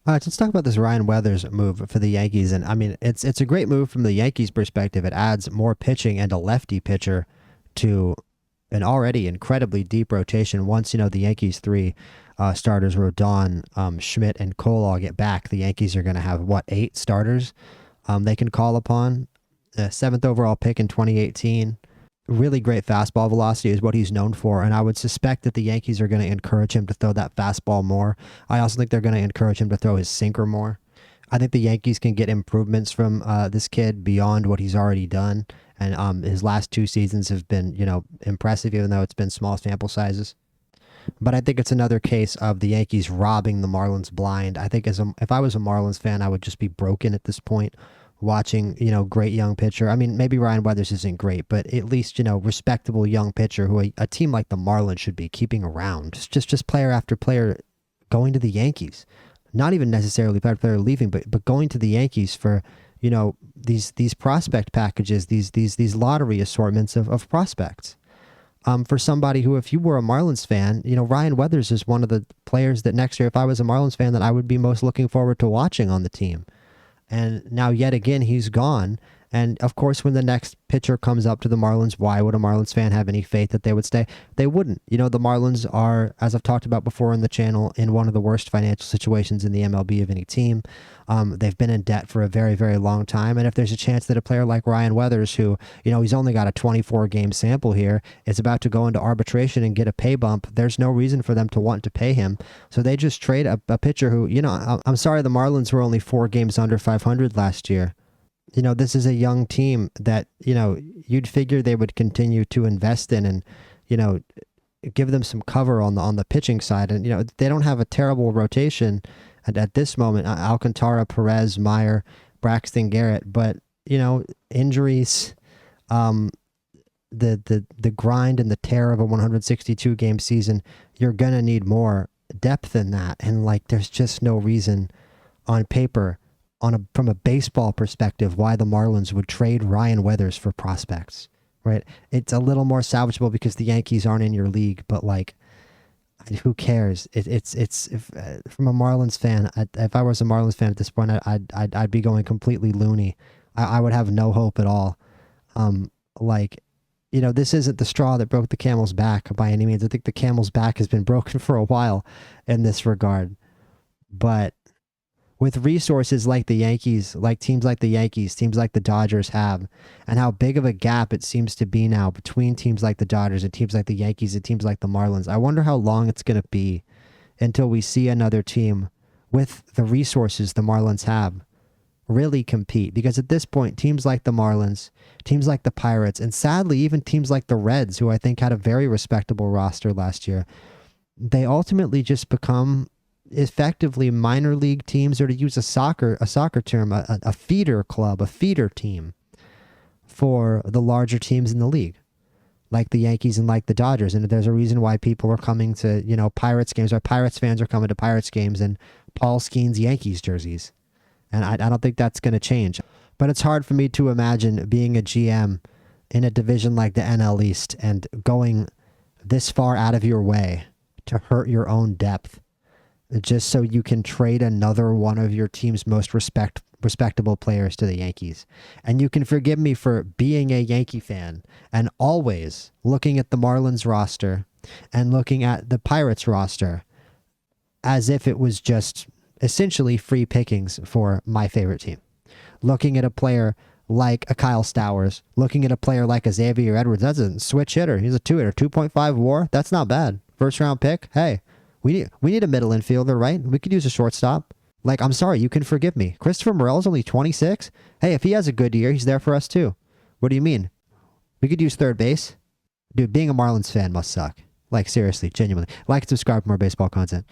Let's talk about this Ryan Weathers move for the Yankees, and I mean it's a great move from the Yankees' perspective. It adds more pitching and a lefty pitcher to an already incredibly deep rotation. Once the Yankees' three starters, Rodon, Schmidt, and Cole, all get back, the Yankees are going to have what, 8 starters they can call upon. Seventh overall pick in 2018. Really great fastball velocity is what he's known for, and I would suspect that the Yankees are going to encourage him to throw that fastball more. I also think they're going to encourage him to throw his sinker more. I think the Yankees can get improvements from this kid beyond what he's already done, and his last 2 seasons have been, impressive, even though it's been small sample sizes. But I think it's another case of the Yankees robbing the Marlins blind. I think if I was a Marlins fan, I would just be broken at this point watching, great young pitcher. I mean, maybe Ryan Weathers isn't great, but at least, respectable young pitcher who a team like the Marlins should be keeping around. Just player after player going to the Yankees. Not even necessarily player after player leaving, but going to the Yankees for, these prospect packages, these lottery assortments of prospects. For somebody who, if you were a Marlins fan, Ryan Weathers is one of the players that next year, if I was a Marlins fan, that I would be most looking forward to watching on the team. And now, yet again, he's gone. And of course, when the next pitcher comes up to the Marlins, why would a Marlins fan have any faith that they would stay? They wouldn't. The Marlins are, as I've talked about before on the channel, in one of the worst financial situations in the MLB of any team. They've been in debt for a very, very long time. And if there's a chance that a player like Ryan Weathers, who, he's only got a 24-game sample here, is about to go into arbitration and get a pay bump, there's no reason for them to want to pay him. So they just trade a pitcher who, I'm sorry, the Marlins were only 4 games under 500 last year. This is a young team that, you'd figure they would continue to invest in and, give them some cover on the pitching side. And, they don't have a terrible rotation at this moment. Alcantara, Perez, Meyer, Braxton Garrett. But, injuries, the grind and the tear of a 162-game season, you're going to need more depth than that. And, there's just no reason on paper from a baseball perspective, why the Marlins would trade Ryan Weathers for prospects, right? It's a little more salvageable because the Yankees aren't in your league, but who cares? It's from a Marlins fan. If I was a Marlins fan at this point, I'd be going completely loony. I would have no hope at all. This isn't the straw that broke the camel's back by any means. I think the camel's back has been broken for a while in this regard, but with resources like the Yankees, teams like the Dodgers have, and how big of a gap it seems to be now between teams like the Dodgers and teams like the Yankees and teams like the Marlins, I wonder how long it's going to be until we see another team with the resources the Marlins have really compete. Because at this point, teams like the Marlins, teams like the Pirates, and sadly, even teams like the Reds, who I think had a very respectable roster last year, they ultimately just become effectively minor league teams, or to use a soccer term, a feeder club, a feeder team for the larger teams in the league, like the Yankees and like the Dodgers. And there's a reason why people are coming to, Pirates games, or Pirates fans are coming to Pirates games and Paul Skeens Yankees jerseys. And I don't think that's going to change. But it's hard for me to imagine being a GM in a division like the NL East and going this far out of your way to hurt your own depth just so you can trade another one of your team's most respectable players to the Yankees. And you can forgive me for being a Yankee fan and always looking at the Marlins roster and looking at the Pirates roster as if it was just essentially free pickings for my favorite team. Looking at a player like a Kyle Stowers, looking at a player like a Xavier Edwards, that's a switch hitter. He's a 2-hitter, 2.5 WAR. That's not bad. First round pick. Hey, we need a middle infielder, right? We could use a shortstop. I'm sorry, you can forgive me. Christopher Morel's only 26. Hey, if he has a good year, he's there for us too. What do you mean? We could use third base. Dude, being a Marlins fan must suck. Seriously, genuinely. Like and subscribe for more baseball content.